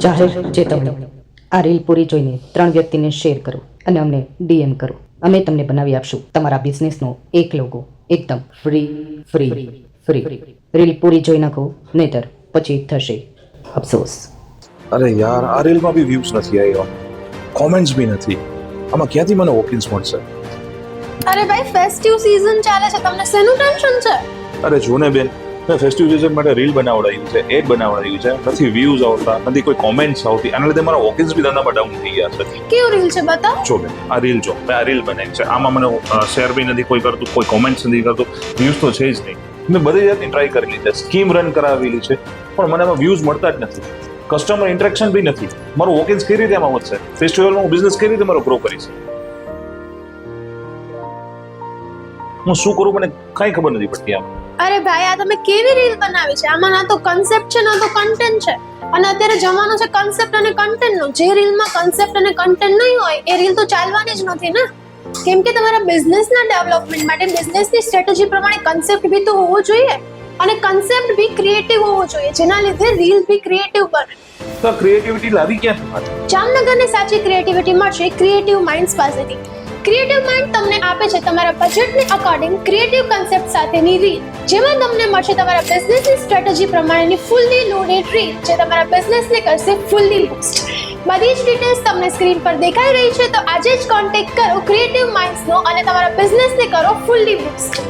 જાહેર ચેતવણી. આ રીલ પૂરી જોઈને 3 વ્યક્તિને શેર કરો અને અમને ડીએમ કરો. અમે તમને બનાવી આપશું તમારા બિઝનેસનો એક લોગો એકદમ ફ્રી. રીલ પૂરી જોઈ નાખો, નહીતર પછી થશે અફસોસ. અરે યાર, આ રીલમાં બી વ્યૂઝ નથી આવ્યો, કોમેન્ટ્સ બી નથી. આમાં ક્યાંથી મને વોકિન્સ મળશે? અરે ભાઈ, ફેસ્ટિવ સીઝન ચાલે છે, તમને શેનું ટેન્શન છે? અરે જો ને બેન, મેં ફેસ્ટિવ સિઝન માટે રીલ બનાવડાવ્યું છે, એડ બનાવડાવ્યું છે, નથી વ્યૂઝ આવતા, નથી કોઈ કોમેન્ટ્સ આવતી. આના લીધે મારા વોકિન્સ બી ધંધામાં ડાઉન થઈ ગયા છે. કેવું રીલ છે બતાવ? જો બેન, આ રીલ જો, મેં આ રીલ બનાવી છે, આમાં મને શેર બી નથી કોઈ કરતું, કોઈ કોમેન્ટ્સ નથી કરતું, વ્યૂઝ તો છે જ નહીં. મેં બધી જાતની ટ્રાય કરેલી છે, સ્કીમ રન કરાવેલી છે, પણ મને એમાં વ્યૂઝ મળતા જ નથી. કસ્ટમર ઇન્ટરેક્શન બી નથી. મારું વોકિન્સ કઈ રીતે આમાં વધશે? ફેસ્ટિવલમાં હું બિઝનેસ કઈ રીતે મારો ગ્રો કરીશ? હું શું કરું મને કાંઈ ખબર નથી પડતી આમ. અરે ભાઈ, આ તમે કેવી રીલ બનાવી છે? આમાં ના તો કન્સેપ્ટ છે, ના તો કન્ટેન્ટ છે. અને અત્યારે જમાનો છે કન્સેપ્ટ અને કન્ટેન્ટનો. જે રીલમાં કન્સેપ્ટ અને કન્ટેન્ટ નહીં હોય એ રીલ તો ચાલવાની જ નથી ને. કેમ કે તમારા બિઝનેસના ડેવલપમેન્ટ માટે બિઝનેસની સ્ટ્રેટેજી પ્રમાણે કન્સેપ્ટ બી તો હોવો જોઈએ અને કન્સેપ્ટ બી ક્રિએટિવ હોવો જોઈએ, જેના લીધે રીલ બી ક્રિએટિવ બને. તો આ ક્રિએટિવિટી લાવી ક્યાંથી મારે? જામનગરની સાચી ક્રિએટિવિટી મળશે ક્રિએટિવ માઇન્ડ્સ પાસેથી. ક્રિએટિવ માઇન્ડ તમને આપે છે તમારા બજેટની અકોર્ડિંગ ક્રિએટિવ કન્સેપ્ટ સાથેની રીલ, જેમાં તમને મળશે તમારા બિઝનેસની સ્ટ્રેટેજી પ્રમાણેની ફૂલ્લી લોડેડ રીલ, જે તમારા બિઝનેસને કરશે ફૂલ્લી બૂસ્ટ. બધી જ ડિટેલ્સ તમને સ્ક્રીન પર દેખાઈ રહી છે, તો આજે જ કોન્ટેક્ટ કરો ક્રિએટિવ માઇન્ડ્સનો અને તમારા બિઝનેસને કરો ફૂલ્લી બૂસ્ટ.